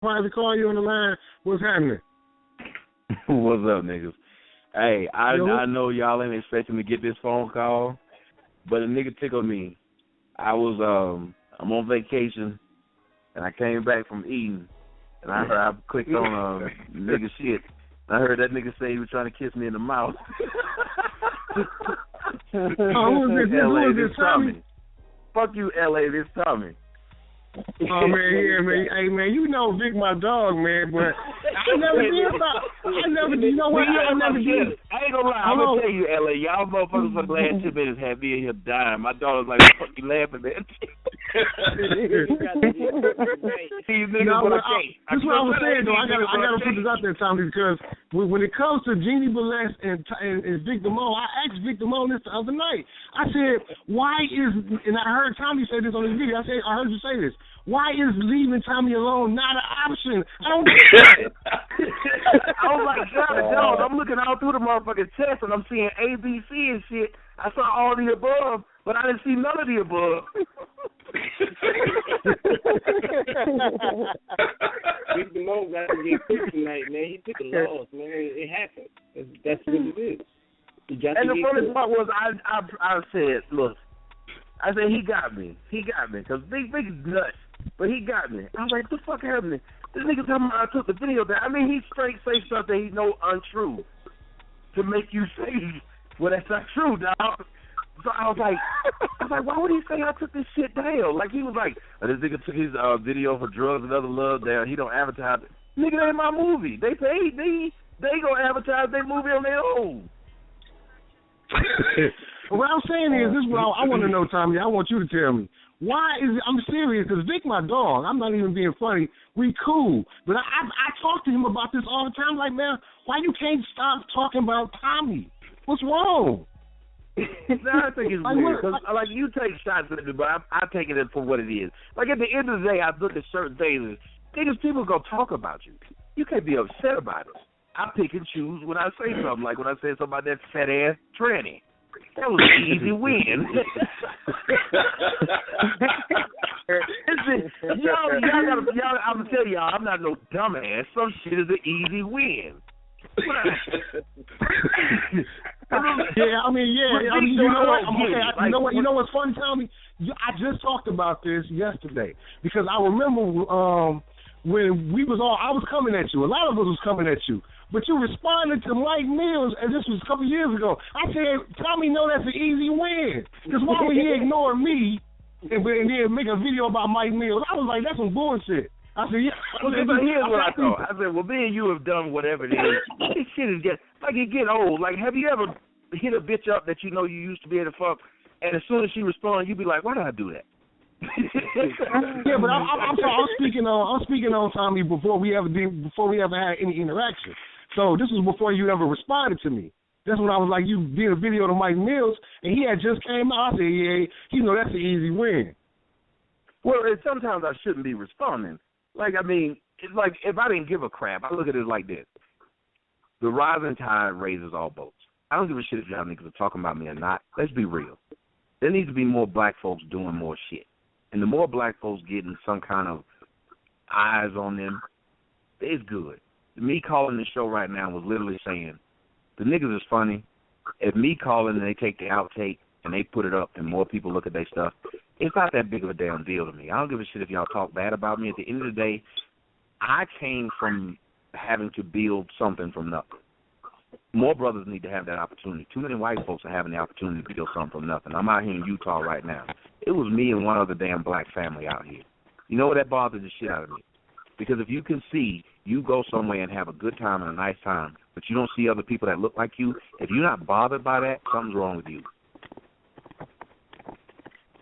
private call you on the line. What's happening? What's up, niggas? Hey, I know y'all ain't expecting to get this phone call, but a nigga tickled me. I'm on vacation, and I came back from eating, and I clicked on nigga shit. I heard that nigga say he was trying to kiss me in the mouth. Who was this, Tommy? Fuck you, L.A., this Tommy. Oh, man, yeah, man. Hey, man, you know Vic my dog, man, but I never did. You know what? I never did. I ain't gonna lie. I'm gonna tell you, L.A., y'all motherfuckers for the last 2 minutes had me in here dying. My daughter's like, what the fuck you laughing at? These niggas, no, but I can't. This is what I was saying, though. I gotta put this out there, Tommy, because when it comes to Jeannie Burlesque and Vic Damone, I asked Vic Damone this the other night. I said, why is, and I heard Tommy say this on his video. I heard you say this. Why is leaving Tommy alone not an option? I don't get it. I was like, God, I'm looking all through the motherfucking test and I'm seeing A, B, C and shit. I saw all the above, but I didn't see none of the above. Big Damone got to get kicked tonight, man. He took a loss, man. It happened. That's what it is. And the funny part was I said, look, I said, he got me, because Big is nuts, but he got me. I was like, what the fuck happened? This nigga talking about I took the video down. I mean, he straight say something he know untrue to make you say, well, that's not true, dog. So I was like, why would he say I took this shit down? Like, he was like, this nigga took his video for drugs and other love down. He don't advertise it. Nigga, that ain't my movie. They paid me. They gonna advertise their movie on their own. What I'm saying is, this is what I want to know, Tommy. I want you to tell me. Why is it, I'm serious, because Vic, my dog, I'm not even being funny. We cool. But I talk to him about this all the time. Like, man, why you can't stop talking about Tommy? What's wrong? No, I think it's weird. Cause, like, you take shots at it, but I take it for what it is. Like, at the end of the day, I look at certain things, and niggas, people gonna talk about you. You can't be upset about it. I pick and choose when I say something. Like when I said something about that fat ass tranny. That was an easy win. Y'all, I'm gonna tell y'all, I'm not no dumbass. Some shit is an easy win. You know what's funny, Tommy? I just talked about this yesterday because I remember when I was coming at you. A lot of us was coming at you. But you responded to Mike Mills, and this was a couple years ago. I said, Tommy, no, that's an easy win. Because why would he ignore me and then make a video about Mike Mills? I was like, that's some bullshit. I said, yeah. Here's what I thought. I said, well, me and you have done whatever it is. This shit is it get old. Like, have you ever hit a bitch up that you know you used to be able to fuck, and as soon as she responds, you be like, why did I do that? Yeah, but I'm speaking on Tommy before we ever had any interaction. So this was before you ever responded to me. That's when I was like, you did a video to Mike Mills, and he had just came out. I said, yeah, that's an easy win. Well, sometimes I shouldn't be responding. Like, I mean, it's like if I didn't give a crap, I look at it like this. The rising tide raises all boats. I don't give a shit if y'all niggas are talking about me or not. Let's be real. There needs to be more black folks doing more shit. And the more black folks getting some kind of eyes on them, it's good. Me calling the show right now was literally saying, the niggas is funny. If me calling and they take the outtake and they put it up and more people look at their stuff, it's not that big of a damn deal to me. I don't give a shit if y'all talk bad about me. At the end of the day, I came from having to build something from nothing. More brothers need to have that opportunity. Too many white folks are having the opportunity to build something from nothing. I'm out here in Utah right now. It was me and one other damn black family out here. You know what? That bothered the shit out of me. Because if you can see, you go somewhere and have a good time and a nice time, but you don't see other people that look like you, if you're not bothered by that, something's wrong with you.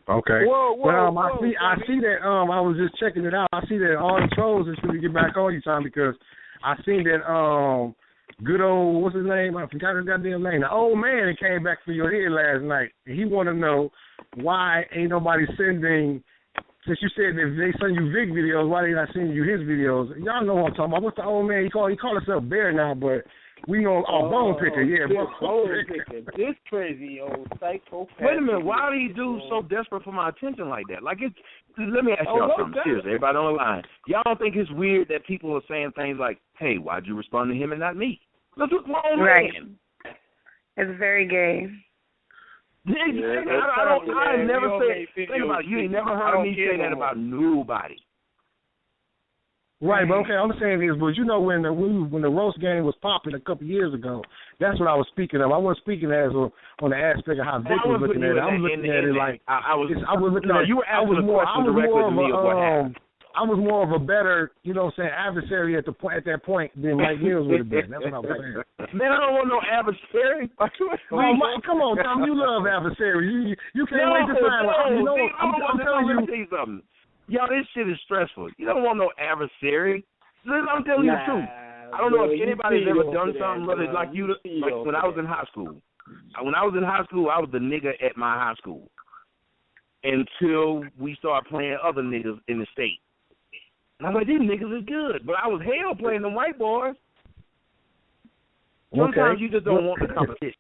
Okay. I see that. I was just checking it out. I see that all the trolls is going to get back on you, Tom, because I seen that good old, what's his name? I forgot his goddamn name. The old man that came back for your head last night. He want to know why ain't nobody sending. Since you said that if they send you Vic videos, why they not sending you his videos? Y'all know what I'm talking about. What's the old man? He call himself Bear now, but We on bone picker, bone picker. This crazy old psycho. Wait a minute, why are these dudes so desperate for my attention like that? Like, let me ask y'all something. Seriously, everybody on the line. Y'all don't think it's weird that people are saying things like, hey, why'd you respond to him and not me? That's a grown man. It's very gay. I never said, think about it, you ain't never heard me say that about nobody. Right, but okay, I'm saying is, but you know when the roast game was popping a couple years ago, that's what I was speaking of. I wasn't speaking as on the aspect of how Vic was looking at it. I was looking at it like I was looking at. You were asking the question directly to me of what happened. I was more of a better, you know what I'm saying, adversary at that point than Mike Mills would have been. That's what I was saying. Man, I don't want no adversary. Come on, Tom, you love adversaries. You can't wait to find one. You know, I'm telling you something. Y'all, this shit is stressful. You don't want no adversary. I'm telling you the truth. I don't know if anybody's ever done something like you. Like when I was in high school. When I was in high school, I was the nigga at my high school until we started playing other niggas in the state. And I'm like, these niggas is good. But I was hell playing them white boys. Sometimes you just don't want the competition.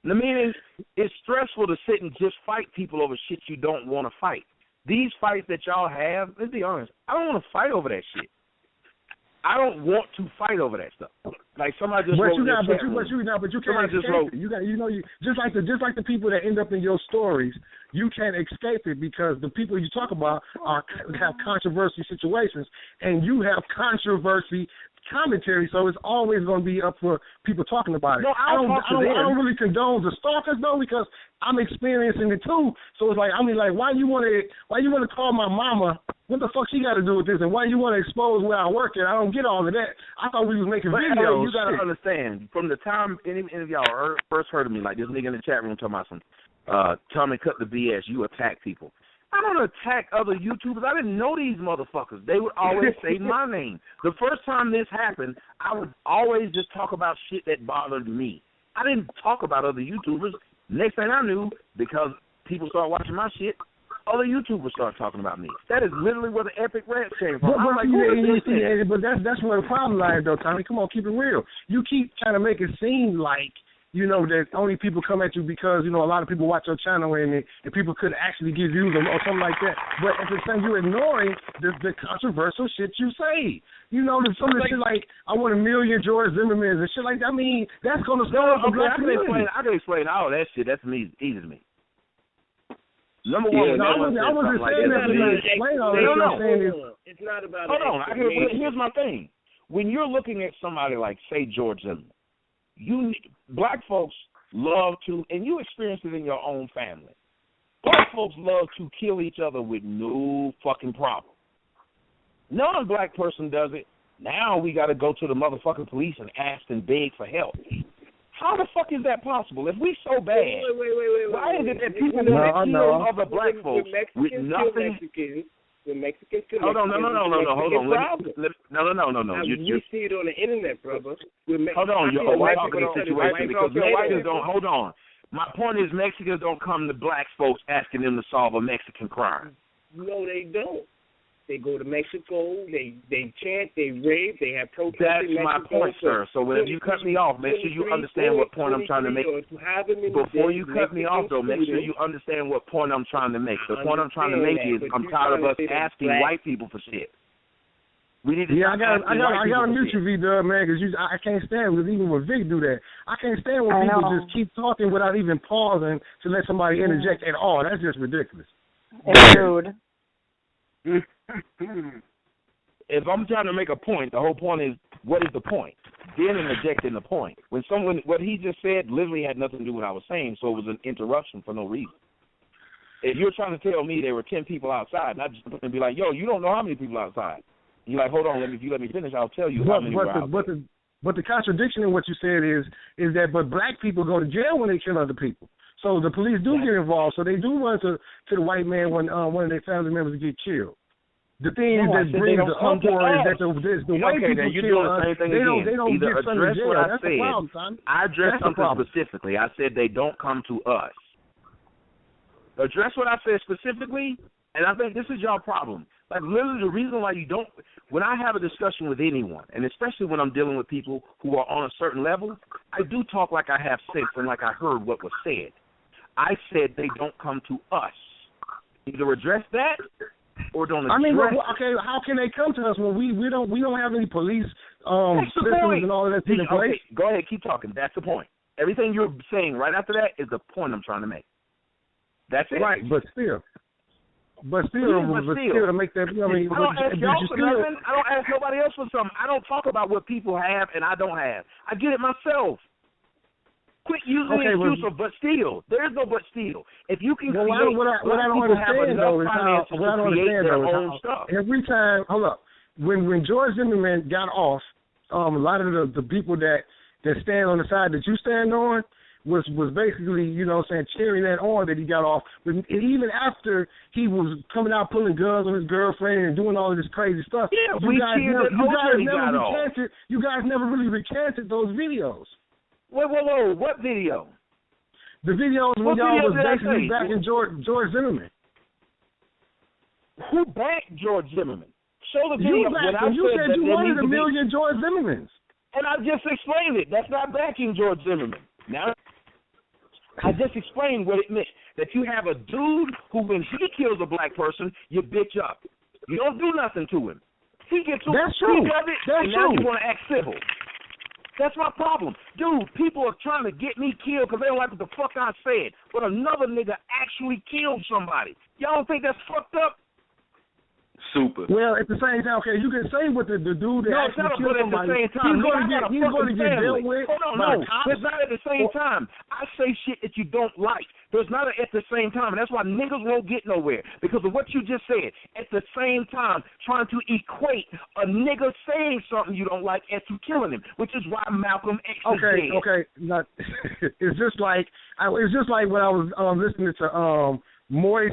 I mean, it's stressful to sit and just fight people over shit you don't want to fight. These fights that y'all have, let's be honest, I don't want to fight over that shit. I don't want to fight over that stuff. Like somebody just wrote but you can't escape it. Just like the people that end up in your stories, you can't escape it because the people you talk about have controversy situations, and you have controversy commentary, so it's always going to be up for people talking about it. No, I don't really condone the stalkers though, because I'm experiencing it too. So it's like, I mean, like, why you want to call my mama? What the fuck she got to do with this? And why you want to expose where I work at? I don't get all of that. I thought we was making videos. You got to understand, from the time any of y'all first heard of me, like this nigga in the chat room talking about some Tommy cut the BS, you attack people. I don't attack other YouTubers. I didn't know these motherfuckers. They would always say my name. The first time this happened, I would always just talk about shit that bothered me. I didn't talk about other YouTubers. Next thing I knew, because people started watching my shit, other YouTubers started talking about me. That is literally where the epic rant came from. But that's where the problem lies, though, Tommy. Come on, keep it real. You keep trying to make it seem like, you know, that only people come at you because, you know, a lot of people watch your channel and people could actually give you them or something like that. But at the same time, you're ignoring the controversial shit you say. You know, there's some of the shit like, I want 1 million George Zimmermans and shit like that. I mean, that's going to start the black community. I can explain all that shit. That's easy to me. Number one, I wasn't saying that to explain all that. It's not about Hold on. Here's my thing. When you're looking at somebody like, say, George Zimmerman, black folks love to, and you experience it in your own family, black folks love to kill each other with no fucking problem. Non-black person does it. Now we got to go to the motherfucking police and ask and beg for help. How the fuck is that possible? If we so bad, why is it that people want to kill other black folks with nothing? The Mexicans kill Hold on, no, hold on. No. You see it on the internet, brother. Hold on, you're talking a situation because Mexicans don't, hold on. My point is Mexicans don't come to black folks asking them to solve a Mexican crime. No, they don't. They go to Mexico, they chant, they rave, they have protests. That's my point, sir. So when you cut me off, make sure you understand what point I'm trying to make. Before you cut me off, though, make sure you understand what point I'm trying to make. The point I'm trying to make is I'm tired of us asking white people for shit. We need to I got to mute you, V-Dub, man, because I can't stand it. Even when Vic do that, I can't stand when people just keep talking without even pausing to let somebody interject at all. That's just ridiculous. It's rude. If I'm trying to make a point, the whole point is, what is the point? Then interjecting the point. When what he just said literally had nothing to do with what I was saying, so it was an interruption for no reason. If you're trying to tell me there were 10 people outside, and I just going to be like, yo, you don't know how many people outside. And you're like, hold on, if you let me finish, I'll tell you how many were outside. But the contradiction in what you said is that black people go to jail when they kill other people. So the police do get involved. So they do run to the white man when one of their family members get killed. The thing that brings the uproar is that the white people kill us. They don't get sent to jail. That's the problem, son. I addressed something specifically. I said they don't come to us. Address what I said specifically, and I think this is your problem. Like, literally, the reason why you don't, when I have a discussion with anyone, and especially when I'm dealing with people who are on a certain level, I do talk like I have sense and like I heard what was said. I said they don't come to us. Either address that or don't address okay, how can they come to us when we don't have any police systems and all of that in place? Okay, go ahead, keep talking. That's the point. Everything you're saying right after that is the point I'm trying to make. That's it. Right, but still to make that. I mean, I don't ask y'all for nothing. I don't ask nobody else for something. I don't talk about what people have and I don't have. I get it myself. Quit using the excuse of but still. There is no but still. If you can create, what I don't understand though is how every time, hold up, when George Zimmerman got off, a lot of the people that stand on the side that you stand on was basically, you know, saying cheering that on that he got off. But even after he was coming out pulling guns on his girlfriend and doing all of this crazy stuff, you guys never really recanted those videos. Whoa, what video? The videos when y'all was basically backing George Zimmerman. Who backed George Zimmerman? Show the video. You said you wanted a million George Zimmermans. And I just explained it. That's not backing George Zimmerman. Now, I just explained what it meant. That you have a dude who, when he kills a black person, you bitch up. You don't do nothing to him. He gets to That's true. Now you want to act civil. That's my problem. Dude, people are trying to get me killed because they don't like what the fuck I said. But another nigga actually killed somebody. Y'all don't think that's fucked up? Super. Well, at the same time, okay, you can say what the dude that actually killed somebody, he's going to get dealt with. No, it's not at the same time. I say shit that you don't like. There's not at the same time, and that's why niggas won't get nowhere, because of what you just said. At the same time, trying to equate a nigga saying something you don't like as to killing him, which is why Malcolm X is dead. Okay. It's just like when I was listening to Moise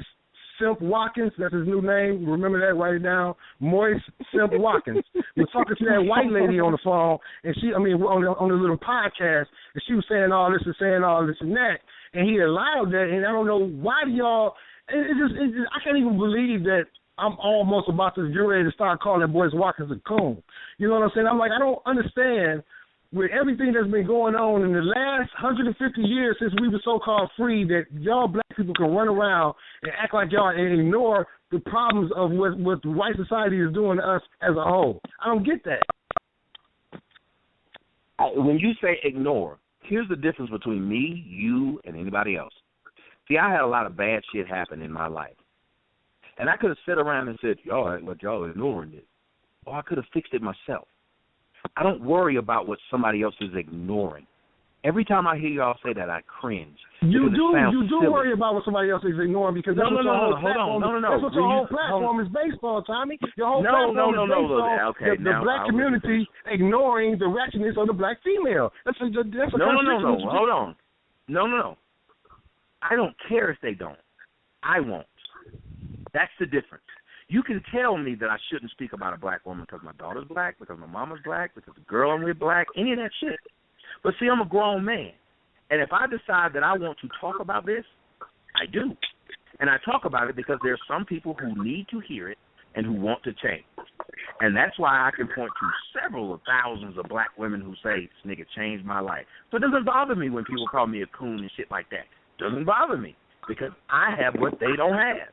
Simp Watkins, that's his new name. Remember that, write it down. Moise Simp Watkins was talking to that white lady on the phone, and on the little podcast, and she was saying all this and saying all this and that, and he allowed that, and I don't know why do y'all. It just I can't even believe that I'm almost about to get ready to start calling that Moise Watkins a coon. You know what I'm saying? I'm like, I don't understand. With everything that's been going on in the last 150 years since we were so-called free, that y'all black people can run around and act like y'all and ignore the problems of what the white society is doing to us as a whole. I don't get that. When you say ignore, here's the difference between me, you, and anybody else. See, I had a lot of bad shit happen in my life. And I could have sat around and said, y'all act like y'all ignoring it. Or I could have fixed it myself. I don't worry about what somebody else is ignoring. Every time I hear y'all say that, I cringe. You do worry about what somebody else is ignoring, because that's what your whole platform is based on, Tommy. Your whole platform is based on the black community ignoring the ratchetness of the black female. That's a No. Hold on. No. I don't care if they don't. I won't. That's the difference. You can tell me that I shouldn't speak about a black woman because my daughter's black, because my mama's black, because the girl I'm with black, any of that shit. But see, I'm a grown man. And if I decide that I want to talk about this, I do. And I talk about it because there are some people who need to hear it and who want to change. And that's why I can point to several of thousands of black women who say, this nigga changed my life. So it doesn't bother me when people call me a coon and shit like that. It doesn't bother me because I have what they don't have.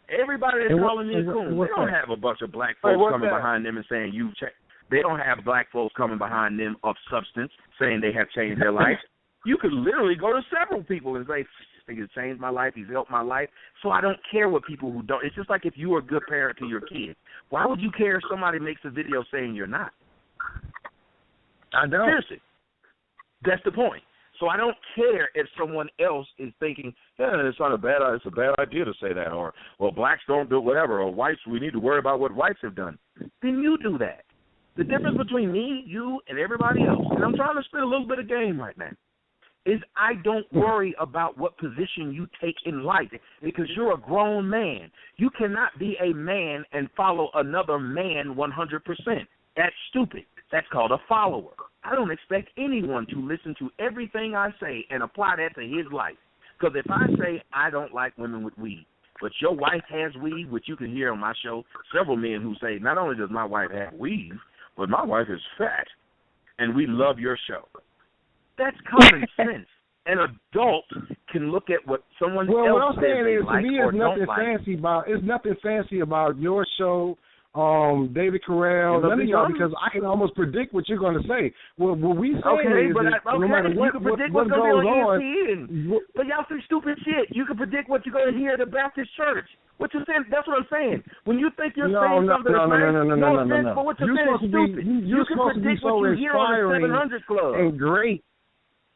Everybody that's calling me a coon, they don't have a bunch of black folks coming behind them and saying you've changed. They don't have black folks coming behind them of substance saying they have changed their life. You could literally go to several people and say, this nigga changed my life, he's helped my life. So I don't care what people who don't. It's just like if you were a good parent to your kids. Why would you care if somebody makes a video saying you're not? I don't. Seriously. That's the point. So I don't care if someone else is thinking, it's a bad idea to say that, or, well, blacks don't do whatever, or whites, we need to worry about what whites have done. Then you do that. The difference between me, you, and everybody else, and I'm trying to spit a little bit of game right now, is I don't worry about what position you take in life because you're a grown man. You cannot be a man and follow another man 100%. That's stupid. That's called a follower. I don't expect anyone to listen to everything I say and apply that to his life. Because if I say I don't like women with weed, but your wife has weave, which you can hear on my show, several men who say, not only does my wife have weave, but my wife is fat, and we love your show. That's common sense. An adult can look at what someone else what I'm says saying they is, like to me, or it's don't nothing like. fancy about your show, David Carell, none of y'all, because I can almost predict what you're going to say. What we say is no matter you can predict what what's going to be on ESPN. But y'all say stupid shit. You can predict what you're going to hear at the Baptist church. What you're saying, that's what I'm saying. When you think you're saying something that's right, no. But what you're saying is stupid. You can predict what you hear on the 700 Club. And great.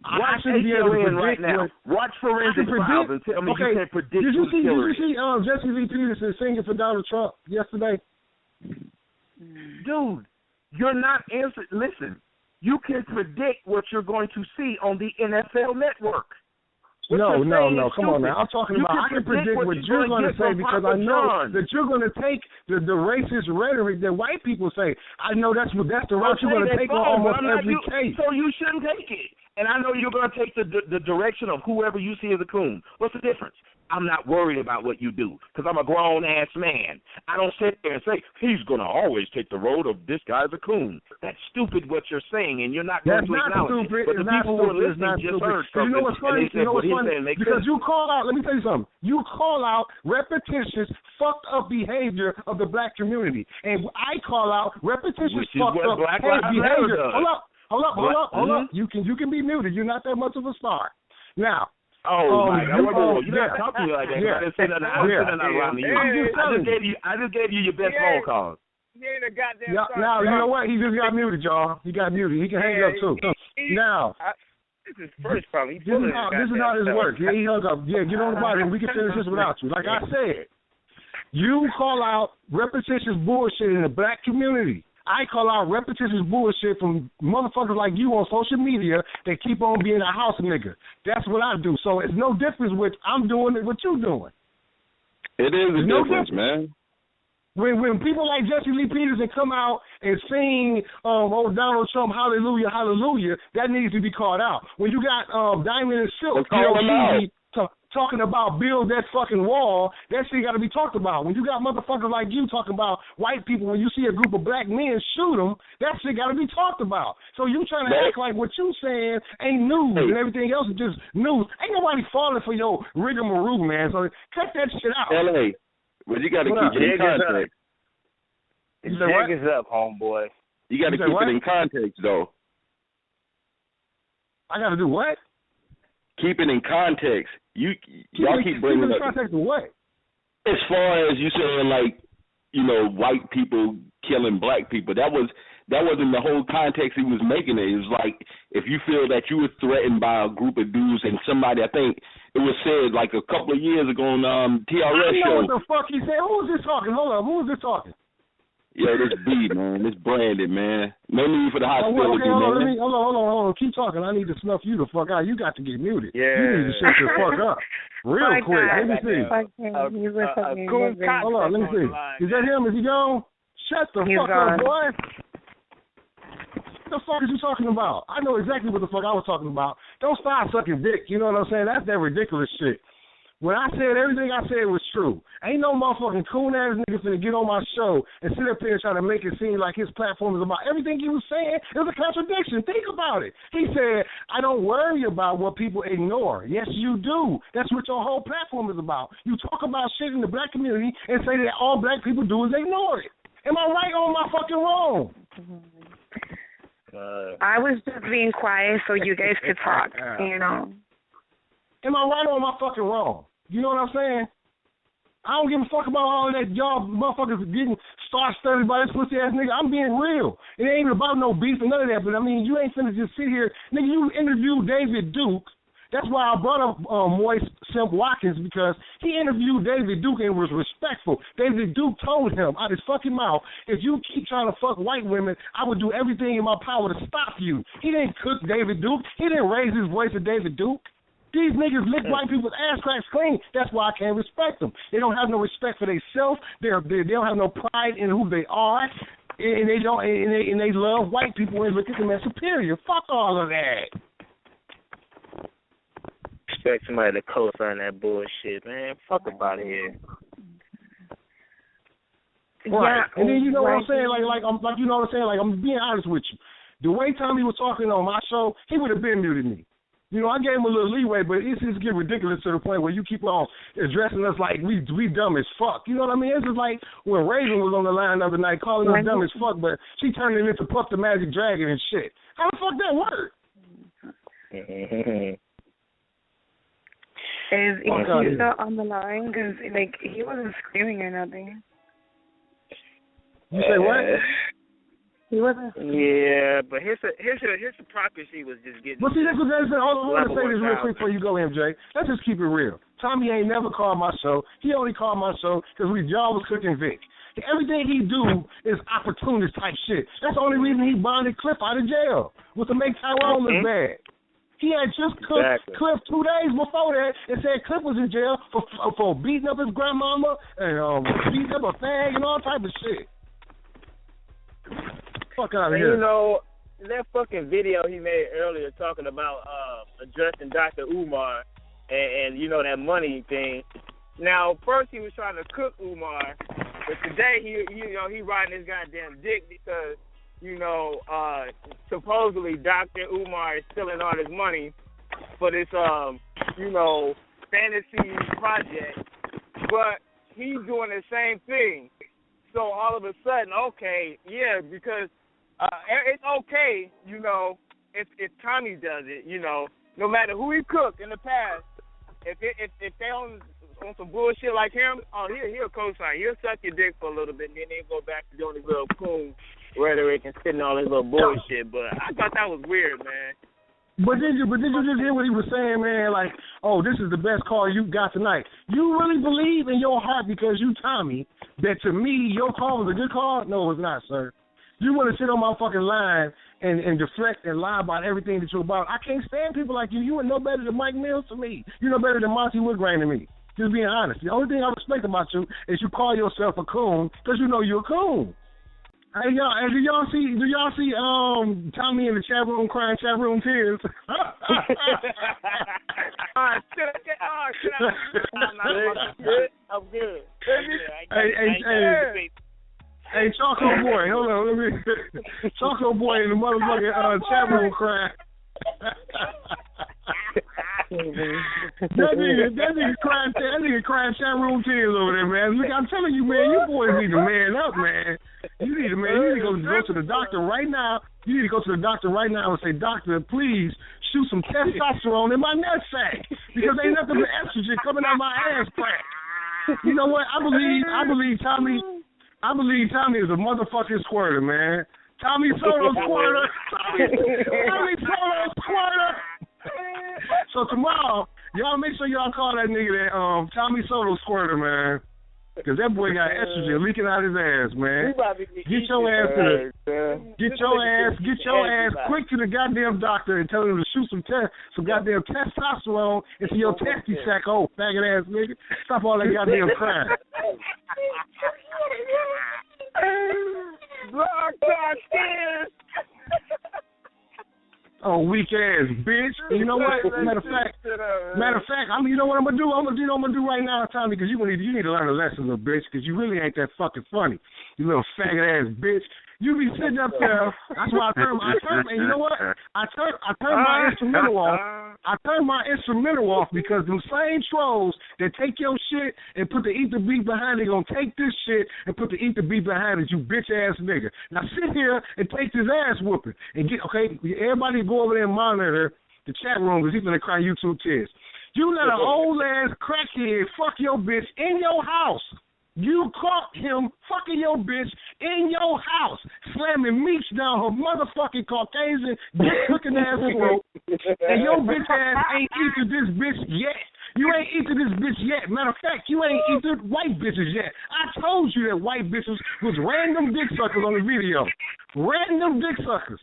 Watch HLN right now. Watch Forensic Files and tell me you can't predict Did you see Hillary. Jesse Lee Peterson singing for Donald Trump yesterday? Dude, you're not answering. Listen, you can predict what you're going to see on the NFL Network. No. Come on now. I'm talking about I can predict what you're going to say because I know that you're going to take the racist rhetoric that white people say. I know that's the route you're going to take on almost every case. So you shouldn't take it. And I know you're going to take the direction of whoever you see as a coon. What's the difference? I'm not worried about what you do because I'm a grown-ass man. I don't sit there and say, he's going to always take the road of this guy's a coon. That's stupid what you're saying, and you're not going to acknowledge it. But the people who are listening just heard something. You know what's funny? Because you call out, let me tell you something. You call out repetitious, fucked up behavior of the black community. And I call out repetitious, fucked up behavior. Hold up. You can be muted. You're not that much of a star. Now, my God. You don't talk to me like that. I didn't say nothing around you. I just gave you your best phone calls. He ain't a goddamn star. Now, you know what? He just got muted, y'all. He got muted. He can hang up, too. Now. This is first problem. This is how this works. Yeah, he hung up. Yeah, get on the bottom. We can finish this without you. Like I said, you call out repetitious bullshit in the black community. I call out repetitious bullshit from motherfuckers like you on social media that keep on being a house nigga. That's what I do. So it's no difference what I'm doing and what you doing. It is a difference, man. When people like Jesse Lee Peterson come out and sing, Donald Trump, hallelujah, hallelujah, that needs to be called out. When you got Diamond and Silk talking about build that fucking wall, that shit got to be talked about. When you got motherfuckers like you talking about white people, when you see a group of black men shoot them, that shit got to be talked about. So you trying to act like what you saying ain't news and everything else is just news. Ain't nobody falling for your rigmarole, man. So cut that shit out. LA, well, you got to keep it in context. The jig is up, homeboy. You got to keep it in context, though. I got to do what? Keep it in context. Y'all keep bringing it in up. Context of what? As far as you saying, like, white people killing black people, that wasn't the whole context he was making it. It was like, if you feel that you were threatened by a group of dudes and somebody, I think it was said like a couple of years ago on TRS I know show. What the fuck he said? Who was this talking? Hold on, who was this talking? Yeah, this B, man. This Brandon, man. No need for the hostility, man. Hold on. Keep talking. I need to snuff you the fuck out. You got to get muted. Yeah. You need to shut the fuck up. Real quick. Let me see. Hold on, let me see. Is that him? Is he gone? Shut the fuck up, boy. What the fuck is you talking about? I know exactly what the fuck I was talking about. Don't start sucking dick. You know what I'm saying? That's that ridiculous shit. When I said everything I said was true, ain't no motherfucking coon-ass nigga finna get on my show and sit up there and try to make it seem like his platform is about everything he was saying. It was a contradiction. Think about it. He said, I don't worry about what people ignore. Yes, you do. That's what your whole platform is about. You talk about shit in the black community and say that all black people do is ignore it. Am I right or am I fucking wrong? I was just being quiet so you guys could talk, Am I right or am I fucking wrong? You know what I'm saying? I don't give a fuck about all that y'all motherfuckers getting star-studded by this pussy-ass nigga. I'm being real. It ain't even about no beef and none of that, but, I mean, you ain't finna just sit here. Nigga, you interviewed David Duke. That's why I brought up Moist Simp Watkins, because he interviewed David Duke and was respectful. David Duke told him out his fucking mouth, if you keep trying to fuck white women, I would do everything in my power to stop you. He didn't cook David Duke. He didn't raise his voice to David Duke. These niggas lick white people's ass cracks clean. That's why I can't respect them. They don't have no respect for themselves. They don't have no pride in who they are, and they don't. And they love white people and look at them as superior. Fuck all of that. expect somebody to co-sign that bullshit, man. Fuck about it here. Right. Yeah, And then you know right. what I'm saying? You know what I'm saying? Like, I'm being honest with you. The way Tommy was talking on my show, he would have been muted me. You know, I gave him a little leeway, but it's just getting ridiculous to the point where you keep on addressing us like we dumb as fuck. You know what I mean? It's just like when Raven was on the line the other night calling us dumb as fuck, but she turned it into Puff the Magic Dragon and shit. How the fuck that work? Is he still on the line? Because, like, he wasn't screaming or nothing. You say what? He wasn't. Yeah, but his hypocrisy was just getting. But see, that's all I want to say this real quick before you go, MJ. Let's just keep it real. Tommy ain't never called my show. He only called my show because y'all was cooking Vic. Everything he do is opportunist type shit. That's the only reason he bonded Cliff out of jail, was to make Tyrone look bad. He had just cooked Cliff 2 days before that and said Cliff was in jail for beating up his grandmama and beating up a fag and all type of shit. Fuck out of here. You know, that fucking video he made earlier talking about addressing Dr. Umar and you know, that money thing. Now, first he was trying to cook Umar, but today he riding his goddamn dick because, you know, supposedly Dr. Umar is stealing all his money for this, you know, fantasy project, but he's doing the same thing. So all of a sudden, okay, yeah, because it's okay, you know, if Tommy does it, you know, no matter who he cooked in the past, if they on some bullshit like him, he'll co-sign. He'll suck your dick for a little bit, and then they'll go back to doing his little coon rhetoric and spitting all his little bullshit. But I thought that was weird, man. But did you just hear what he was saying, man? Like, oh, this is the best call you got tonight. You really believe in your heart because you Tommy that to me your call was a good call? No, it's not, sir. You want to sit on my fucking line and deflect and lie about everything that you're about. I can't stand people like you. You are no better than Mike Mills to me. You're no better than Monty Woodgrain to me. Just being honest. The only thing I respect about you is you call yourself a coon because you know you're a coon. Hey y'all, do y'all see Tommy in the chat room crying chat room tears? I'm good. Hey, Choco Boy, hold on, let me. Choco Boy in the motherfucking chat room crying. that nigga crying chat room tears over there, man. Look, I'm telling you, man, you boys need to man up, man. You need to go to the doctor right now. You need to go to the doctor right now and say, doctor, please shoot some testosterone in my nutsack because ain't nothing but estrogen coming out my ass crack. You know what? I believe Tommy is a motherfucking squirter, man. Tommy Solo squirter. Tommy Solo squirter. So tomorrow, y'all make sure y'all call that nigga that Tommy Solo squirter, man. Because that boy got estrogen leaking out his ass, man. Get your ass quick to the goddamn doctor and tell him to shoot some goddamn testosterone into your testy sack, oh faggot ass nigga. Stop all that goddamn crying. Oh, weak ass bitch. You know what? Matter of fact, you know what I'm gonna do? I'm gonna do right now, Tommy, because you need to learn a lesson, little bitch, because you really ain't that fucking funny. You little faggot ass bitch. You be sitting up there. That's why and you know what? I turned my instrumental off. I turned my instrumental off because them same trolls that take your shit and put the ether beat behind it gonna take this shit and put the ether beat behind it, you bitch ass nigga. Now sit here and take this ass whooping and get everybody go over there and monitor the chat room because he's gonna cry YouTube tears. You let an old ass crackhead fuck your bitch in your house. You caught him fucking your bitch in your house, slamming meats down her motherfucking Caucasian dick-looking ass throat, and your bitch ass ain't eaten this bitch yet. You ain't eaten this bitch yet. Matter of fact, you ain't eaten white bitches yet. I told you that white bitches was random dick suckers on the video. Random dick suckers.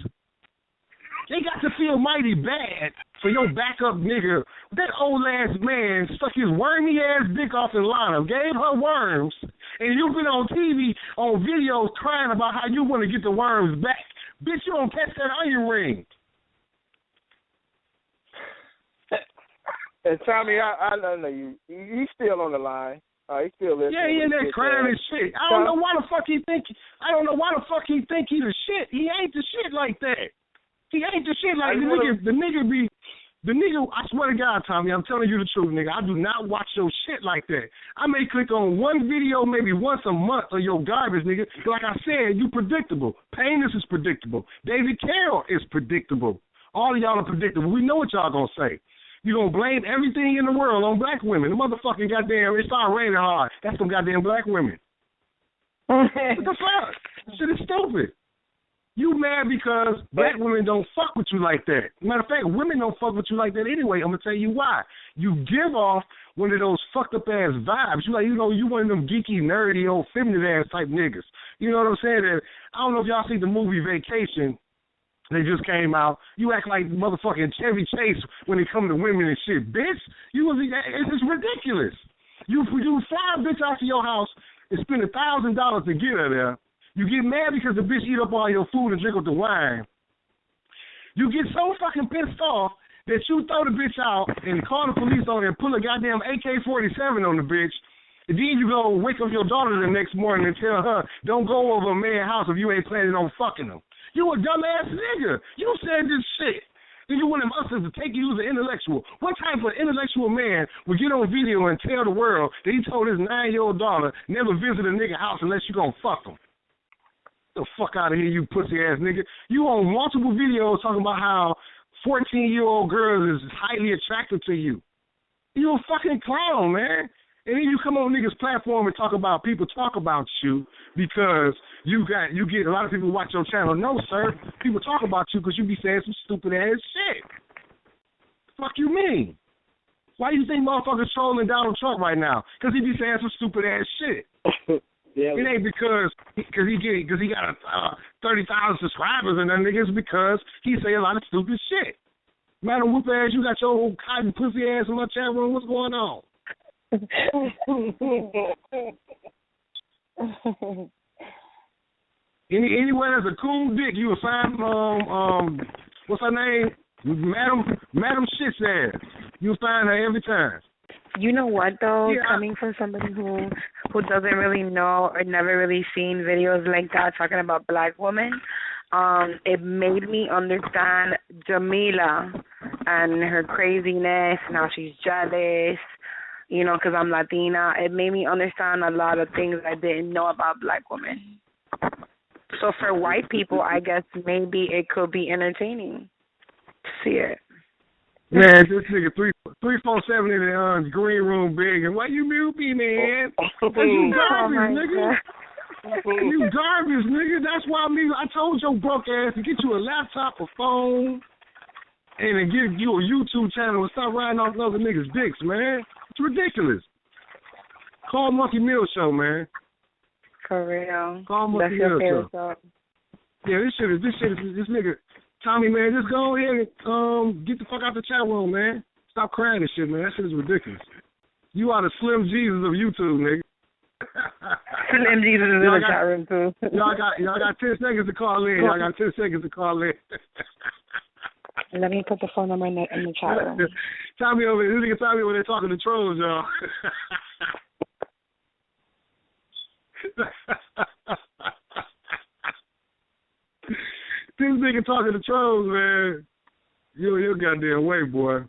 They got to feel mighty bad for your backup nigga. That old ass man stuck his wormy ass dick off in Lana, gave her worms, and you've been on TV, on videos crying about how you want to get the worms back. Bitch, you don't catch that onion ring. And Tommy, I don't know you. He's still on the line. He's still listening. Yeah, he in there crying and shit. I don't know why the fuck he think. I don't know why the fuck he think he the shit. He ain't the shit like that. He ain't the shit like the nigga be. The nigga, I swear to God, Tommy, I'm telling you the truth, nigga. I do not watch your shit like that. I may click on one video maybe once a month of your garbage, nigga. Like I said, you predictable. Painless is predictable. David Carroll is predictable. All of y'all are predictable. We know what y'all gonna say. You gonna blame everything in the world on black women. The motherfucking goddamn, it started raining hard. That's some goddamn black women. What the fuck? Shit is stupid. You mad because black women don't fuck with you like that. Matter of fact, women don't fuck with you like that anyway. I'm going to tell you why. You give off one of those fucked up ass vibes. You like, you know, you one of them geeky, nerdy, old feminine ass type niggas. You know what I'm saying? And I don't know if y'all see the movie Vacation. They just came out. You act like motherfucking Chevy Chase when it come to women and shit. Bitch, it's ridiculous. You fly a bitch out to your house and spend $1,000 to get her there. You get mad because the bitch eat up all your food and drink up the wine. You get so fucking pissed off that you throw the bitch out and call the police on her and pull a goddamn AK-47 on the bitch. And then you go wake up your daughter the next morning and tell her, don't go over a man's house if you ain't planning on fucking him. You a dumbass nigga. You said this shit. And you want us to take you as an intellectual. What type of intellectual man would get on video and tell the world that he told his 9-year-old daughter never visit a nigga house unless you gonna fuck him? The fuck out of here, you pussy ass nigga. You on multiple videos talking about how 14-year-old girls is highly attractive to you. You a fucking clown, man. And then you come on niggas' platform and people talk about you because you get a lot of people watch your channel. No, sir. People talk about you because you be saying some stupid ass shit. Fuck you mean? Why do you think motherfuckers trolling Donald Trump right now? Because he be saying some stupid ass shit. Yeah, it ain't because he got 30,000 subscribers and that nigga. It's because he say a lot of stupid shit. Madam Whoop ass, you got your old cotton pussy ass in my chat room. What's going on? Anywhere there's a cool dick, you will find what's her name? Madam Shit's ass. You'll find her every time. You know what though? Yeah. Coming from somebody who doesn't really know or never really seen videos like that talking about black women, it made me understand Jamila and her craziness and how she's jealous, you know, because I'm Latina. It made me understand a lot of things I didn't know about black women. So for white people, I guess maybe it could be entertaining to see it. Man, this nigga 347 in the green room big, and why you mute me, man? You garbage, nigga. You garbage, nigga. That's why I told your broke ass to get you a laptop, a phone, and to give you a YouTube channel and stop riding off other niggas' dicks, man. It's ridiculous. Call Monkey Mill Show, man. For real. Call Monkey Mill Show. Yeah, this nigga. Tommy, man, just go ahead and get the fuck out the chat room, man. Stop crying and shit, man. That shit is ridiculous. You are the Slim Jesus of YouTube, nigga. Slim Jesus is in the chat room, too. Y'all got 10 seconds to call in. Y'all got 10 seconds to call in. Let me put the phone number in the chat room. Tommy over there, this nigga Tommy over there talking to trolls, y'all. This nigga talking to trolls, man. You goddamn way, boy.